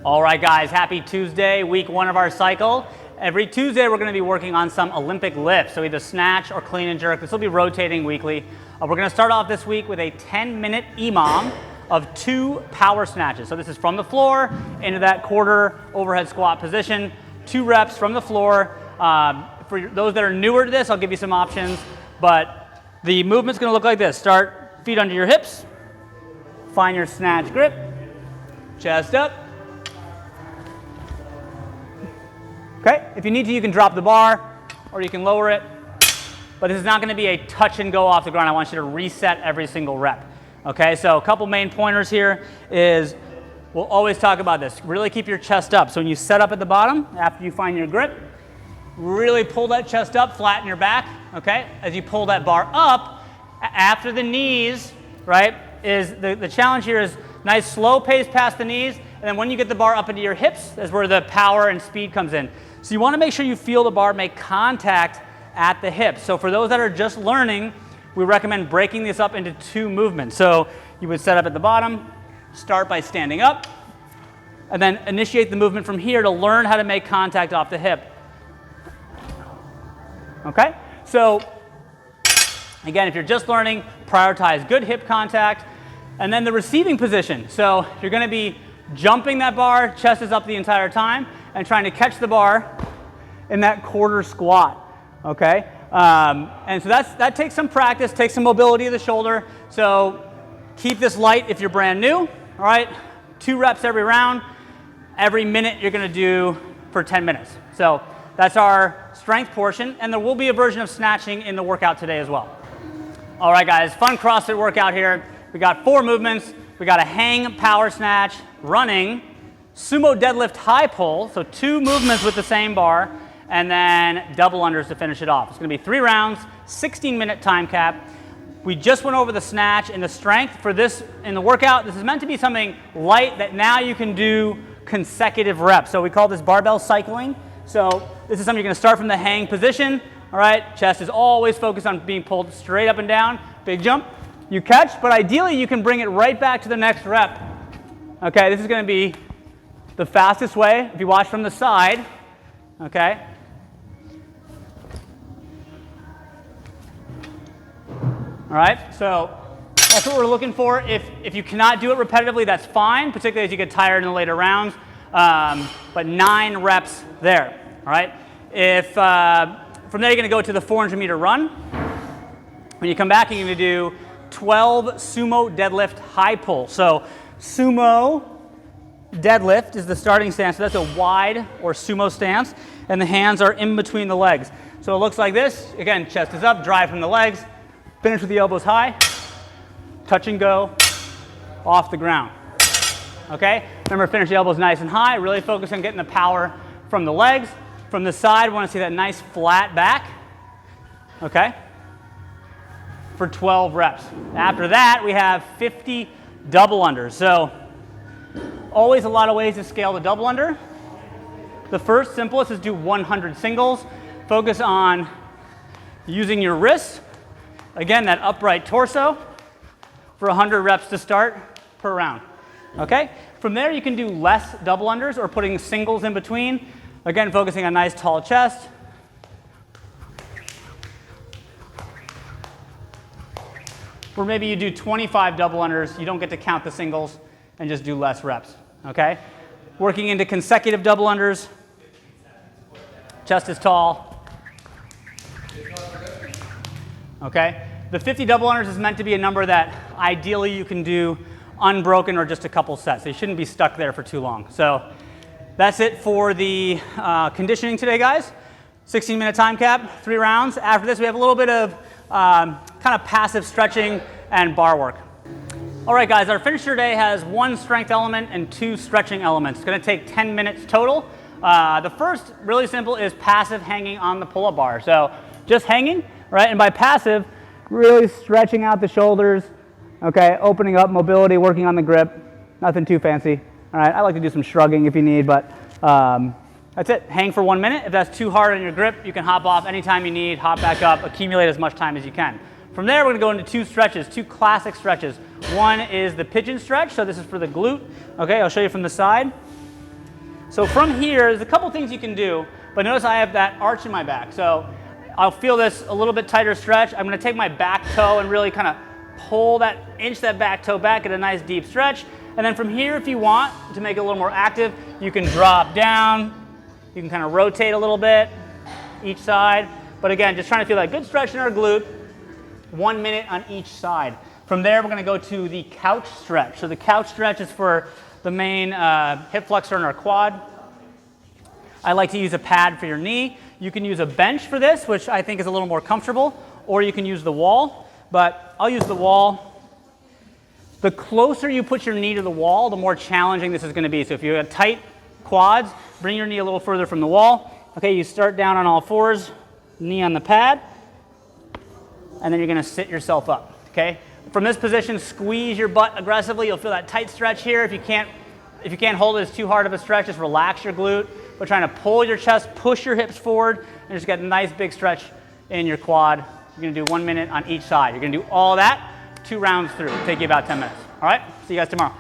All right, guys, happy Tuesday, week 1 of our cycle. Every Tuesday, we're going to be working on some Olympic lifts, so either snatch or clean and jerk. This will be rotating weekly. We're going to start off this week with a 10-minute EMOM of 2 power snatches. So this is from the floor into that quarter overhead squat position, 2 reps from the floor. For those that are newer to this, I'll give you some options, but the movement's going to look like this. Start feet under your hips, find your snatch grip, chest up. Okay, if you need to, you can drop the bar or you can lower it, but this is not going to be a touch and go off the ground. I want you to reset every single rep. Okay, so a couple main pointers here is we'll always talk about this. Really keep your chest up. So when you set up at the bottom, after you find your grip, really pull that chest up, flatten your back. Okay, as you pull that bar up, after the knees, right, is the challenge here is nice slow pace past the knees, and then when you get the bar up into your hips, is where the power and speed comes in. So you want to make sure you feel the bar make contact at the hips. So for those that are just learning, we recommend breaking this up into 2 movements. So you would set up at the bottom, start by standing up, and then initiate the movement from here to learn how to make contact off the hip. Okay? So again, if you're just learning, prioritize good hip contact, and then the receiving position. So you're going to be jumping that bar, chest is up the entire time, and trying to catch the bar in that quarter squat, okay? And so that takes some practice, takes some mobility of the shoulder. So keep this light if you're brand new, all right? 2 reps every round. Every minute you're gonna do for 10 minutes. So that's our strength portion, and there will be a version of snatching in the workout today as well. All right, guys, fun CrossFit workout here. We got 4 movements. We got a hang power snatch, running, sumo deadlift high pull, so 2 movements with the same bar, and then double unders to finish it off. It's going to be 3 rounds, 16-minute time cap. We just went over the snatch and the strength for this in the workout. This is meant to be something light that now you can do consecutive reps. So we call this barbell cycling. So this is something you're going to start from the hang position. All right, chest is always focused on being pulled straight up and down. Big jump, you catch, but ideally you can bring it right back to the next rep. Okay, this is going to be the fastest way, if you watch from the side, okay? All right, so that's what we're looking for. If you cannot do it repetitively, that's fine, particularly as you get tired in the later rounds, but 9 reps there, all right? From there, you're gonna go to the 400-meter run. When you come back, you're gonna do 12 sumo deadlift high pull. So sumo deadlift is the starting stance, so that's a wide or sumo stance, and the hands are in between the legs. So it looks like this. Again, chest is up, drive from the legs, finish with the elbows high, touch and go, off the ground. Okay? Remember, finish the elbows nice and high, really focus on getting the power from the legs. From the side, we want to see that nice flat back, okay? For 12 reps. After that, we have 50 double unders. So always a lot of ways to scale the double under. The first, simplest, is do 100 singles. Focus on using your wrists. Again, that upright torso for 100 reps to start per round. Okay? From there, you can do less double unders or putting singles in between. Again, focusing on nice tall chest. Or maybe you do 25 double unders, you don't get to count the singles, and just do less reps, okay? Working into consecutive double unders. Chest is tall. Okay? The 50 double unders is meant to be a number that ideally you can do unbroken or just a couple sets. So you shouldn't be stuck there for too long. So that's it for the conditioning today, guys. 16-minute time cap, 3 rounds. After this, we have a little bit of kind of passive stretching and bar work. All right, guys, our finisher today has 1 strength element and 2 stretching elements. It's going to take 10 minutes total. The first, really simple, is passive hanging on the pull-up bar. So just hanging, right? And by passive, really stretching out the shoulders, okay? Opening up mobility, working on the grip. Nothing too fancy. All right, I like to do some shrugging if you need, but that's it. Hang for 1 minute. If that's too hard on your grip, you can hop off anytime you need, hop back up, accumulate as much time as you can. From there, we're going to go into 2 stretches, 2 classic stretches. One is the pigeon stretch, so this is for the glute. Okay, I'll show you from the side. So from here, there's a couple things you can do, but notice I have that arch in my back. So I'll feel this a little bit tighter stretch. I'm gonna take my back toe and really kind of pull that, inch that back toe back, get a nice deep stretch. And then from here, if you want to make it a little more active, you can drop down, you can kind of rotate a little bit each side. But again, just trying to feel that good stretch in our glute, 1 minute on each side. From there, we're gonna go to the couch stretch. So the couch stretch is for the main hip flexor in our quad. I like to use a pad for your knee. You can use a bench for this, which I think is a little more comfortable, or you can use the wall, but I'll use the wall. The closer you put your knee to the wall, the more challenging this is gonna be. So if you have tight quads, bring your knee a little further from the wall. Okay, you start down on all fours, knee on the pad, and then you're gonna sit yourself up, okay? From this position, squeeze your butt aggressively. You'll feel that tight stretch here. If you can't hold it as too hard of a stretch, just relax your glute. But trying to pull your chest, push your hips forward, and just get a nice big stretch in your quad. You're gonna do 1 minute on each side. You're gonna do all that 2 rounds through. It'll take you about 10 minutes. All right, see you guys tomorrow.